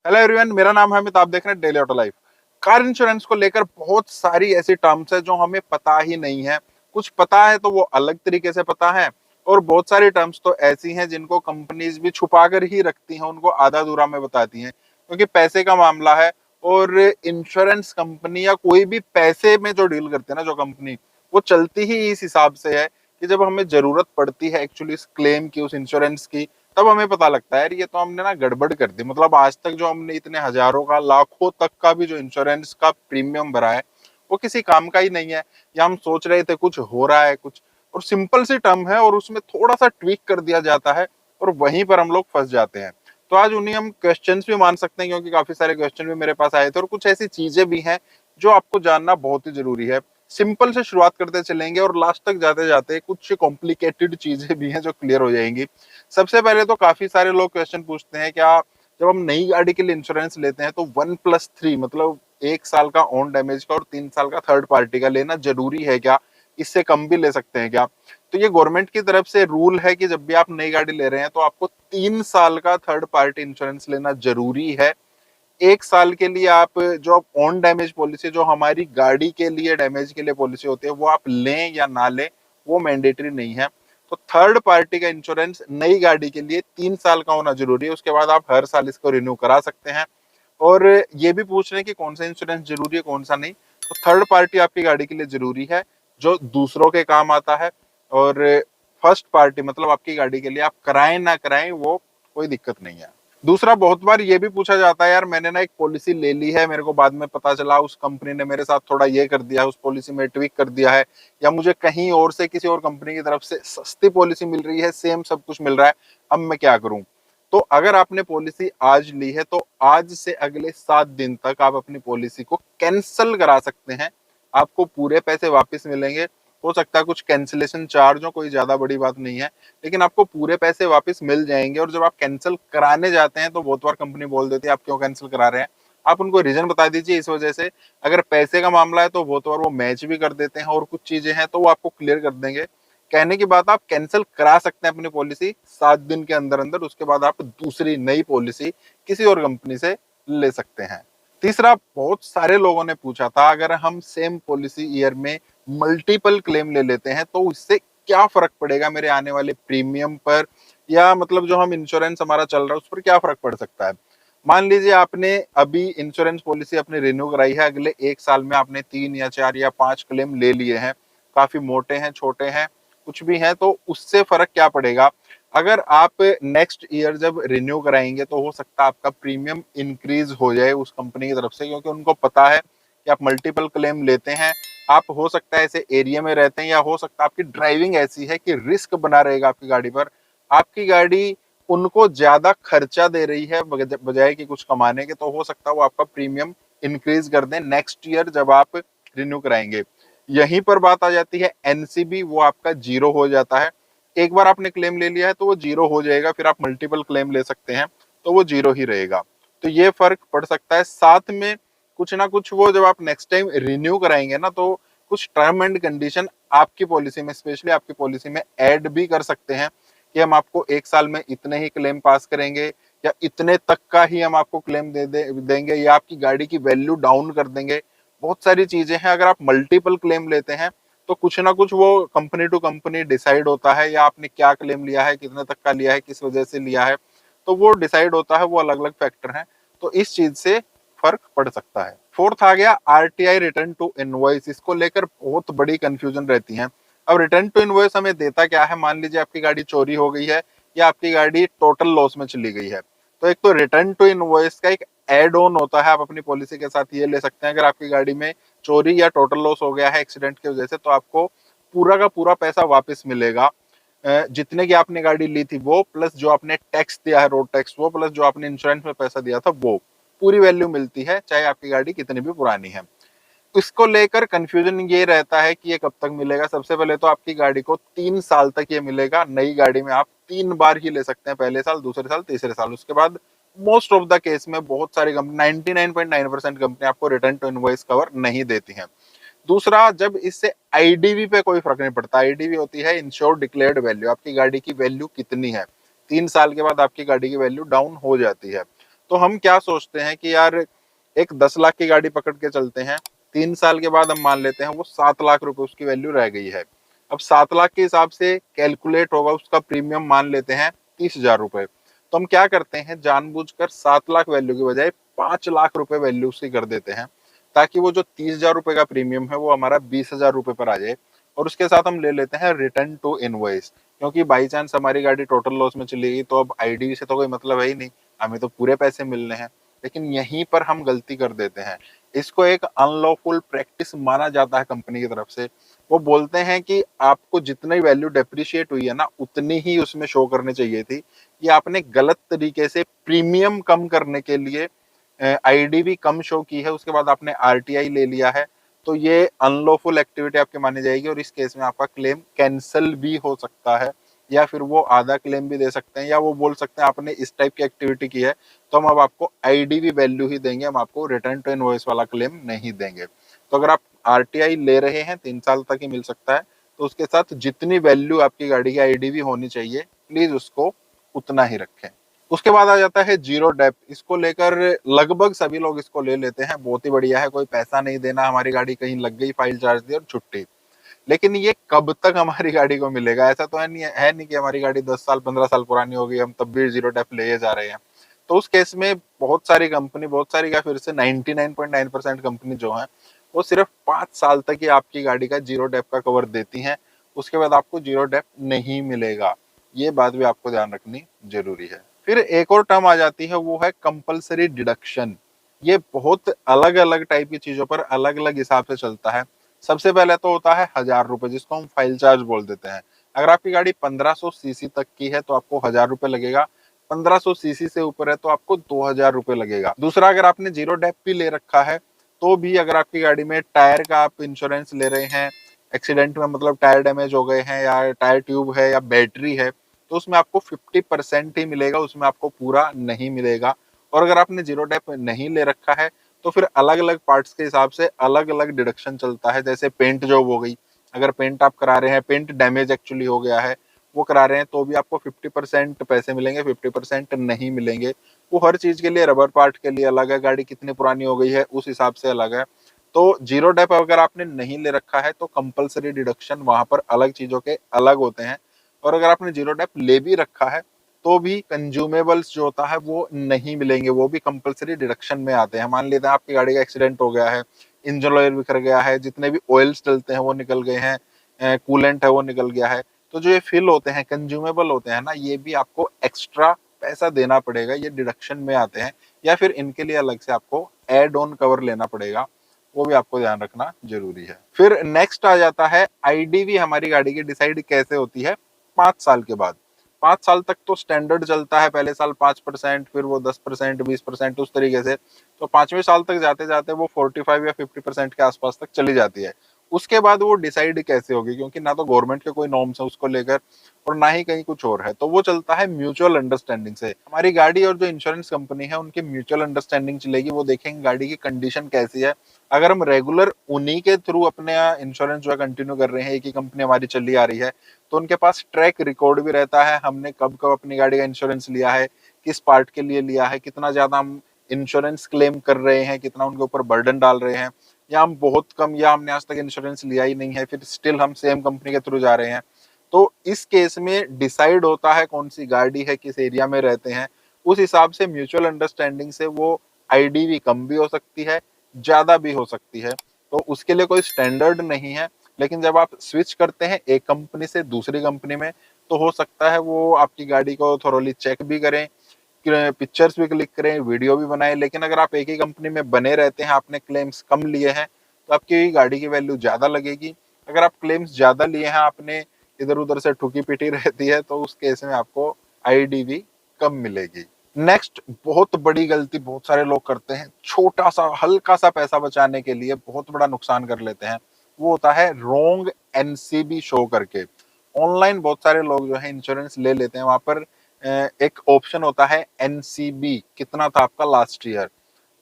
Hello everyone, मेरा नाम है अमित। आप देख रहे हैं daily auto life. Car insurance को लेकर बहुत सारी ऐसी टर्म्स है जो हमें पता ही नहीं है। कुछ पता है तो वो अलग तरीके से पता है, और बहुत सारी टर्म्स तो ऐसी हैं जिनको कंपनीज भी छुपा कर ही रखती हैं, उनको आधा अधूरा में बताती हैं क्योंकि पैसे का मामला है। और इंश्योरेंस कंपनी या कोई भी पैसे में जो डील करते हैं ना जो कंपनी, वो चलती ही इस हिसाब से है कि जब हमें जरूरत पड़ती है एक्चुअली इस क्लेम की, उस इंश्योरेंस की, तब हमें पता लगता है यार ये तो हमने ना गड़बड़ कर दी। मतलब आज तक जो हमने इतने हजारों का, लाखों तक का भी जो इंश्योरेंस का प्रीमियम भरा है, वो किसी काम का ही नहीं है। या हम सोच रहे थे कुछ हो रहा है कुछ, और सिंपल सी टर्म है और उसमें थोड़ा सा ट्वीक कर दिया जाता है, और वहीं पर हम लोग फंस जाते हैं। तो आज उन्हीं हम क्वेश्चंस भी मान सकते हैं, क्योंकि काफी सारे क्वेश्चन भी मेरे पास आए थे और कुछ ऐसी चीजें भी हैं जो आपको जानना बहुत ही जरूरी है। सिंपल से शुरुआत करते चलेंगे और लास्ट तक जाते जाते कुछ कॉम्प्लिकेटेड चीजें भी हैं जो क्लियर हो जाएंगी। सबसे पहले तो काफी सारे लोग क्वेश्चन पूछते हैं, क्या जब हम नई गाड़ी के लिए इंश्योरेंस लेते हैं तो 1+3 मतलब 1 साल का ओन डैमेज का और 3 साल का थर्ड पार्टी का लेना जरूरी है क्या? इससे कम भी ले सकते हैं क्या? तो ये गवर्नमेंट की तरफ से रूल है कि जब भी आप नई गाड़ी ले रहे हैं तो आपको 3 साल का थर्ड पार्टी इंश्योरेंस लेना जरूरी है। 1 साल के लिए आप जो ऑन डैमेज पॉलिसी, जो हमारी गाड़ी के लिए डैमेज के लिए पॉलिसी होती है, वो आप लें या ना लें, वो मैंडेटरी नहीं है। तो थर्ड पार्टी का इंश्योरेंस नई गाड़ी के लिए 3 साल का होना जरूरी है। उसके बाद आप हर साल इसको रिन्यू करा सकते हैं। और ये भी पूछ रहे हैं कि कौन सा इंश्योरेंस जरूरी है कौन सा नहीं। तो थर्ड पार्टी आपकी गाड़ी के लिए जरूरी है जो दूसरों के काम आता है। और फर्स्ट पार्टी मतलब आपकी गाड़ी के लिए आप कराएं ना कराएं वो कोई दिक्कत नहीं है। दूसरा, बहुत बार ये भी पूछा जाता है यार मैंने ना एक पॉलिसी ले ली है, मेरे को बाद में पता चला उस कंपनी ने मेरे साथ थोड़ा ये कर दिया है, उस पॉलिसी में ट्विक कर दिया है, या मुझे कहीं और से किसी और कंपनी की तरफ से सस्ती पॉलिसी मिल रही है, सेम सब कुछ मिल रहा है, अब मैं क्या करूं? तो अगर आपने पॉलिसी आज ली है तो आज से अगले 7 दिन तक आप अपनी पॉलिसी को कैंसल करा सकते हैं। आपको पूरे पैसे वापस मिलेंगे। हो सकता है कुछ कैंसिलेशन चार्ज हो, कोई ज्यादा बड़ी बात नहीं है, लेकिन आपको पूरे पैसे वापस मिल जाएंगे। और जब आप कैंसिल कराने जाते हैं तो बहुत बार कंपनी बोल देती है आप क्यों कैंसिल करा रहे हैं, आप उनको रीजन बता दीजिए इस वजह से। अगर पैसे का मामला है तो बहुत बार वो मैच भी कर देते हैं, और कुछ चीजें हैं तो वो आपको क्लियर कर देंगे। कहने की बात, आप कैंसिल करा सकते हैं अपनी पॉलिसी 7 दिन के अंदर अंदर। उसके बाद आप दूसरी नई पॉलिसी किसी और कंपनी से ले सकते हैं। तीसरा, बहुत सारे लोगों ने पूछा था अगर हम सेम पॉलिसी ईयर में मल्टीपल क्लेम ले लेते हैं तो इससे क्या फर्क पड़ेगा मेरे आने वाले प्रीमियम पर, या मतलब जो हम इंश्योरेंस हमारा चल रहा है उस पर क्या फर्क पड़ सकता है। मान लीजिए आपने अभी इंश्योरेंस पॉलिसी अपनी रिन्यू कराई है, अगले 1 साल में आपने 3 या 4 या 5 क्लेम ले लिए हैं, काफी मोटे हैं छोटे हैं कुछ भी हैं, तो उससे फर्क क्या पड़ेगा? अगर आप नेक्स्ट ईयर जब रिन्यू कराएंगे तो हो सकता है आपका प्रीमियम इंक्रीज हो जाए उस कंपनी की तरफ से, क्योंकि उनको पता है कि आप मल्टीपल क्लेम लेते हैं। आप हो सकता है ऐसे एरिया में रहते हैं, या हो सकता है आपकी ड्राइविंग ऐसी है कि रिस्क बना रहेगा आपकी गाड़ी पर। आपकी गाड़ी उनको ज्यादा खर्चा दे रही है बजाय कि कुछ कमाने के, तो हो सकता है वो आपका प्रीमियम इंक्रीज कर दें नेक्स्ट ईयर जब आप रिन्यू कराएंगे। यहीं पर बात आ जाती है एनसीबी, वो आपका जीरो हो जाता है। एक बार आपने क्लेम ले लिया है तो वो जीरो हो जाएगा, फिर आप मल्टीपल क्लेम ले सकते हैं तो वो जीरो ही रहेगा। तो ये फर्क पड़ सकता है। साथ में कुछ ना कुछ वो जब आप नेक्स्ट टाइम रिन्यू कराएंगे ना, तो कुछ टर्म एंड कंडीशन आपकी पॉलिसी में, स्पेशली आपकी पॉलिसी में ऐड भी कर सकते हैं कि हम आपको 1 साल में इतने ही क्लेम पास करेंगे, या इतने तक का ही हम आपको क्लेम देंगे, या आपकी गाड़ी की वैल्यू डाउन कर देंगे। बहुत सारी चीजें हैं। अगर आप मल्टीपल क्लेम लेते हैं तो कुछ ना कुछ वो कंपनी टू कंपनी डिसाइड होता है, या आपने क्या क्लेम लिया है, कितने तक का लिया है, किस वजह से लिया है, तो वो डिसाइड होता है। वो अलग अलग फैक्टर हैं, तो इस चीज से फर्क पड़ सकता है। फोर्थ आ गया आरटीआई, रिटर्न टू इनवॉइस। इसको लेकर बहुत बड़ी कंफ्यूजन रहती है। अब रिटर्न टू इनवॉइस हमें देता क्या है? मान लीजिए आपकी गाड़ी चोरी हो गई है, या आपकी गाड़ी टोटल लॉस में चली गई है, तो एक तो रिटर्न टू इनवॉइस का एक एड ऑन होता है, आप अपनी पॉलिसी के साथ ये ले सकते हैं। अगर आपकी गाड़ी में चोरी या टोटल लॉस हो गया है एक्सीडेंट की वजह से, तो आपको पूरा का पूरा पैसा वापस मिलेगा। जितने की आपने गाड़ी ली थी वो, प्लस जो आपने टैक्स दिया है रोड टैक्स वो, प्लस जो आपने इंश्योरेंस में पैसा दिया था वो, पूरी वैल्यू मिलती है चाहे आपकी गाड़ी कितनी भी पुरानी है। इसको लेकर कंफ्यूजन ये रहता है कि ये कब तक मिलेगा। सबसे पहले तो आपकी गाड़ी को 3 साल तक ये मिलेगा। नई गाड़ी में आप 3 बार ही ले सकते हैं, पहले साल, दूसरे साल, तीसरे साल। उसके बाद मोस्ट ऑफ द केस में बहुत सारी कंपनी, 99.9% कंपनी आपको रिटर्न टू इनवॉइस कवर नहीं देती हैं। दूसरा, जब इससे आईडीवी पे कोई फर्क नहीं पड़ता। आईडीवी होती है इंश्योर्ड डिक्लेयर्ड वैल्यू, आपकी गाड़ी की वैल्यू कितनी है। 3 साल के बाद आपकी गाड़ी की वैल्यू डाउन हो जाती है। तो हम क्या सोचते हैं कि यार एक 10 लाख की गाड़ी पकड़ के चलते हैं, 3 साल के बाद हम मान लेते हैं वो 7 लाख रुपए उसकी वैल्यू रह गई है। अब 7 लाख के हिसाब से कैलकुलेट होगा उसका प्रीमियम, मान लेते हैं 30,000 रुपए। तो हम क्या करते हैं, जानबूझकर 7 लाख वैल्यू की बजाय 5 लाख रुपए वैल्यू उसकी कर देते हैं, ताकि वो जो 30,000 रुपए का प्रीमियम है वो हमारा 20,000 रुपए पर आ जाए। और उसके साथ हम ले लेते हैं रिटर्न टू इनवॉइस, क्योंकि बाई चांस हमारी गाड़ी टोटल लॉस में चली गई तो अब आईडीवी से तो कोई मतलब है ही नहीं, हमें तो पूरे पैसे मिलने हैं। लेकिन यहीं पर हम गलती कर देते हैं। इसको एक अनलॉफुल प्रैक्टिस माना जाता है कंपनी की तरफ से। वो बोलते हैं कि आपको जितनी वैल्यू डेप्रिशिएट हुई है ना, उतनी ही उसमें शो करनी चाहिए थी। कि आपने गलत तरीके से प्रीमियम कम करने के लिए आईडीवी कम शो की है, उसके बाद आपने आरटीआई ले लिया है, तो ये अनलॉफुल एक्टिविटी आपकी मानी जाएगी और इस केस में आपका क्लेम कैंसिल भी हो सकता है, या फिर वो आधा क्लेम भी दे सकते हैं, या वो बोल सकते हैं आपने इस टाइप की एक्टिविटी की है तो हम अब आपको आईडीवी वैल्यू ही देंगे, हम आपको रिटर्न टू इनवॉइस वाला क्लेम नहीं देंगे। तो अगर आप आरटीआई ले रहे हैं, 3 साल तक ही मिल सकता है, तो उसके साथ जितनी वैल्यू आपकी गाड़ी की आईडीवी होनी चाहिए प्लीज उसको उतना ही रखें। उसके बाद आ जाता है जीरो डेप। इसको लेकर लगभग सभी लोग इसको ले लेते हैं, बहुत ही बढ़िया है, कोई पैसा नहीं देना, हमारी गाड़ी कहीं लग गई, फाइल चार्ज दी और छुट्टी। लेकिन ये कब तक हमारी गाड़ी को मिलेगा? ऐसा तो है नहीं कि हमारी गाड़ी 10 साल 15 साल पुरानी हो गई, हम तब भी जीरो डेप ले जा रहे हैं। तो उस केस में बहुत सारी कंपनी, बहुत सारी क्या, फिर से 99.9% कंपनी जो है वो सिर्फ 5 साल तक ही आपकी गाड़ी का जीरो डेप का कवर देती हैं। उसके बाद आपको जीरो डेप नहीं मिलेगा। ये बात भी आपको ध्यान रखनी जरूरी है। फिर एक और टर्म आ जाती है, वो है कंपलसरी डिडक्शन। ये बहुत अलग अलग टाइप की चीजों पर अलग अलग हिसाब से चलता है। सबसे पहले तो होता है 1,000 रुपए, जिसको हम फाइल चार्ज बोल देते हैं। अगर आपकी गाड़ी 1500 सीसी तक की है तो आपको 1,000 रुपए लगेगा, 1500 सीसी से ऊपर है तो आपको 2,000 रुपए लगेगा। दूसरा, अगर आपने जीरो डेप भी ले रखा है तो भी अगर आपकी गाड़ी में टायर का आप इंश्योरेंस ले रहे हैं, एक्सीडेंट में मतलब टायर डैमेज हो गए हैं या टायर ट्यूब है या बैटरी है, तो उसमें आपको 50% ही मिलेगा, उसमें आपको पूरा नहीं मिलेगा। और अगर आपने जीरो डेप नहीं ले रखा है तो फिर अलग अलग पार्ट्स के हिसाब से अलग अलग डिडक्शन चलता है। जैसे पेंट जॉब हो गई, अगर पेंट आप करा रहे हैं, पेंट डैमेज एक्चुअली हो गया है, वो करा रहे हैं, तो भी आपको 50% पैसे मिलेंगे, 50% नहीं मिलेंगे। वो हर चीज के लिए, रबर पार्ट के लिए अलग है, गाड़ी कितनी पुरानी हो गई है उस हिसाब से अलग है। तो जीरो डेप अगर आपने नहीं ले रखा है तो कंपलसरी डिडक्शन वहां पर अलग चीजों के अलग होते हैं। और अगर आपने जीरो डेप ले भी रखा है तो भी कंज्यूमेबल्स जो होता है वो नहीं मिलेंगे, वो भी कंपलसरी डिडक्शन में आते हैं। मान लेते हैं आपकी गाड़ी का एक्सीडेंट हो गया है, इंजन ऑयल बिखर गया है, जितने भी ऑयल्स डलते हैं वो निकल गए हैं, कूलेंट है वो निकल गया है, तो जो ये फिल होते हैं, कंज्यूमेबल होते हैं ना, ये भी आपको एक्स्ट्रा पैसा देना पड़ेगा, ये डिडक्शन में आते हैं। या फिर इनके लिए अलग से आपको एड ऑन कवर लेना पड़ेगा, वो भी आपको ध्यान रखना जरूरी है। फिर नेक्स्ट आ जाता है आईडीवी। हमारी गाड़ी की डिसाइड कैसे होती है? 5 साल के बाद। 5 साल तक तो स्टैंडर्ड चलता है, पहले साल 5%, फिर वो 10%, 20%, उस तरीके से। तो 5वें साल तक जाते जाते वो 45 या 50% के आसपास तक चली जाती है। उसके बाद वो डिसाइड कैसे होगी, क्योंकि ना तो गवर्नमेंट के कोई नॉर्म्स है उसको लेकर और ना ही कहीं कुछ और है, तो वो चलता है म्यूचुअल अंडरस्टैंडिंग से। हमारी गाड़ी और जो इंश्योरेंस कंपनी है उनकी म्यूचुअल अंडरस्टैंडिंग चलेगी, वो देखेंगे गाड़ी की कंडीशन कैसी है। अगर हम रेगुलर उन्हीं के थ्रू अपने इंश्योरेंस जो है कंटिन्यू कर रहे हैं, एक ही कंपनी हमारी चली आ रही है, तो उनके पास ट्रैक रिकॉर्ड भी रहता है, हमने कब कब अपनी गाड़ी का इंश्योरेंस लिया है, किस पार्ट के लिए लिया है, कितना ज्यादा हम इंश्योरेंस क्लेम कर रहे हैं, कितना उनके ऊपर बर्डन डाल रहे हैं, या हम बहुत कम, या हमने आज तक इंश्योरेंस लिया ही नहीं है फिर स्टिल हम सेम कंपनी के थ्रू जा रहे हैं। तो इस केस में डिसाइड होता है कौन सी गाड़ी है, किस एरिया में रहते हैं, उस हिसाब से म्यूचुअल अंडरस्टैंडिंग से वो आईडीवी कम भी हो सकती है, ज्यादा भी हो सकती है। तो उसके लिए कोई स्टैंडर्ड नहीं है। लेकिन जब आप स्विच करते हैं एक कंपनी से दूसरी कंपनी में, तो हो सकता है वो आपकी गाड़ी को थोरोली चेक भी करें, पिक्चर्स भी क्लिक करें, वीडियो भी बनाएं। लेकिन अगर आप एक ही कंपनी में बने रहते हैं, आपने क्लेम्स कम लिए हैं, तो आपकी गाड़ी की वैल्यू ज्यादा लगेगी। अगर आप क्लेम्स ज्यादा लिए हैं, आपने इधर उधर से ठुकी पिटी रहती है, तो उस केस में आपको आईडीवी कम मिलेगी। नेक्स्ट, बहुत बड़ी गलती बहुत सारे लोग करते हैं, छोटा सा हल्का सा पैसा बचाने के लिए बहुत बड़ा नुकसान कर लेते हैं। वो होता है रॉन्ग एनसीबी शो करके। ऑनलाइन बहुत सारे लोग जो है इंश्योरेंस ले लेते हैं, वहां पर एक ऑप्शन होता है एनसीबी, कितना था आपका लास्ट ईयर।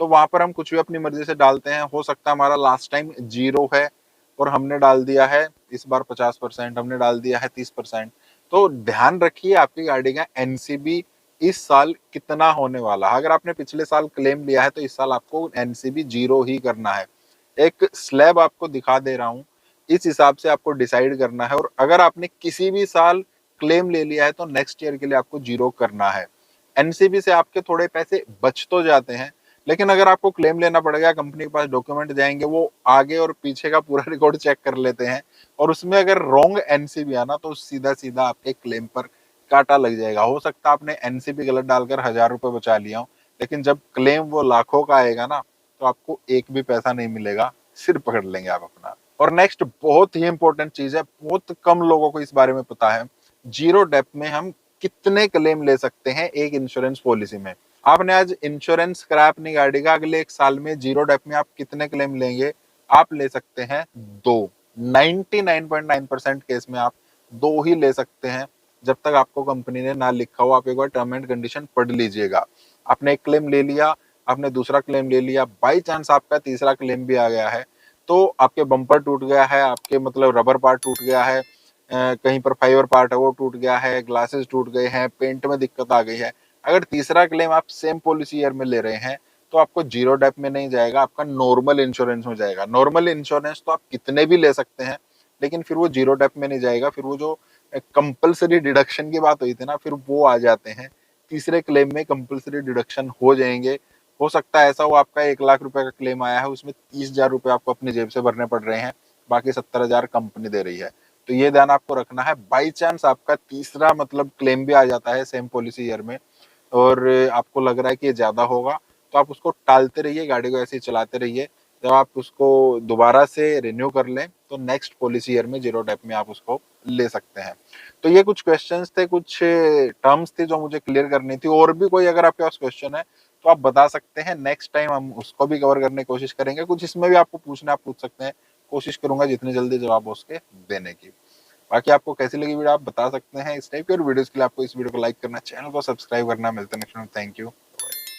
तो वहां पर हम कुछ भी अपनी मर्जी से डालते हैं, हो सकता है हमारा लास्ट टाइम 0 है और हमने डाल दिया है इस बार 50%, हमने डाल दिया है 30%। तो ध्यान रखिए आपकी गाड़ी का एनसीबी इस साल कितना होने वाला है। अगर आपने पिछले साल क्लेम लिया है तो इस साल आपको एनसीबी 0 ही करना है। एक स्लैब आपको दिखा दे रहा हूँ, इस हिसाब से आपको डिसाइड करना है। और अगर आपने किसी भी साल क्लेम ले लिया है तो नेक्स्ट ईयर के लिए आपको 0 करना है। एनसीबी से आपके थोड़े पैसे बच तो जाते हैं, लेकिन अगर आपको क्लेम लेना पड़ेगा, कंपनी के पास डॉक्यूमेंट जाएंगे, वो आगे और पीछे का पूरा रिकॉर्ड चेक कर लेते हैं, और उसमें अगर रॉन्ग एनसीबी आना तो सीधा सीधा आपके क्लेम पर काटा लग जाएगा। हो सकता है आपने एनसीबी गलत डालकर 1,000 रुपए बचा लिया हो, लेकिन जब क्लेम वो लाखों का आएगा ना, तो आपको एक भी पैसा नहीं मिलेगा, सिर पकड़ लेंगे आप अपना। और नेक्स्ट बहुत ही इंपॉर्टेंट चीज है, बहुत कम लोगों को इस बारे में पता है, जीरो डेप में हम कितने क्लेम ले सकते हैं एक इंश्योरेंस पॉलिसी में। आपने आज इंश्योरेंस कराया अपनी गाड़ी का, अगले एक साल में जीरो डेप में आप कितने क्लेम लेंगे? आप ले सकते हैं दो। 99.9% केस में आप दो ही ले सकते हैं, जब तक आपको कंपनी ने ना लिखा हो। आप एक बार टर्म एंड कंडीशन पढ़ लीजिएगा। आपने एक क्लेम ले लिया, आपने दूसरा क्लेम ले लिया, बाई चांस आपका तीसरा क्लेम भी आ गया है, तो आपके बम्पर टूट गया है, आपके मतलब रबर पार्ट टूट गया है, कहीं पर फाइबर पार्ट है वो टूट गया है, ग्लासेस टूट गए हैं, पेंट में दिक्कत आ गई है, अगर तीसरा क्लेम आप सेम पॉलिसी ईयर में ले रहे हैं तो आपको जीरो डेप में नहीं जाएगा, आपका नॉर्मल इंश्योरेंस में जाएगा। नॉर्मल इंश्योरेंस तो आप कितने भी ले सकते हैं, लेकिन फिर वो जीरो डेप में नहीं जाएगा। फिर वो जो कंपलसरी डिडक्शन की बात हुई थी ना, फिर वो आ जाते हैं। तीसरे क्लेम में कंपलसरी डिडक्शन हो जाएंगे। हो सकता है ऐसा हो आपका 1,00,000 रुपए का क्लेम आया है, उसमें 30,000 रुपए आपको अपनी जेब से भरने पड़ रहे हैं, बाकी 70,000 कंपनी दे रही है। तो ये ध्यान आपको रखना है। बाई चांस आपका तीसरा मतलब क्लेम भी आ जाता है सेम पॉलिसी ईयर में, और आपको लग रहा है कि ये ज्यादा होगा, तो आप उसको टालते रहिए, गाड़ी को ऐसे ही चलाते रहिए। जब आप उसको दोबारा से रिन्यू कर लें तो नेक्स्ट पॉलिसी ईयर में जीरो डेप में आप उसको ले सकते हैं। तो ये कुछ क्वेश्चंस थे, कुछ टर्म्स थी जो मुझे क्लियर करनी थी। और भी कोई अगर आपके पास क्वेश्चन है तो आप बता सकते हैं, नेक्स्ट टाइम हम उसको भी कवर करने की कोशिश करेंगे। कुछ इसमें भी आपको पूछना, आप पूछ सकते हैं, कोशिश करूंगा जितनी जल्दी जवाब हो उसके देने की। बाकी आपको कैसी लगी वीडियो आप बता सकते हैं। इस टाइप की और वीडियोस के लिए आपको इस वीडियो को लाइक करना, चैनल को सब्सक्राइब करना। मिलते हैं नेक्स्ट में, थैंक यू।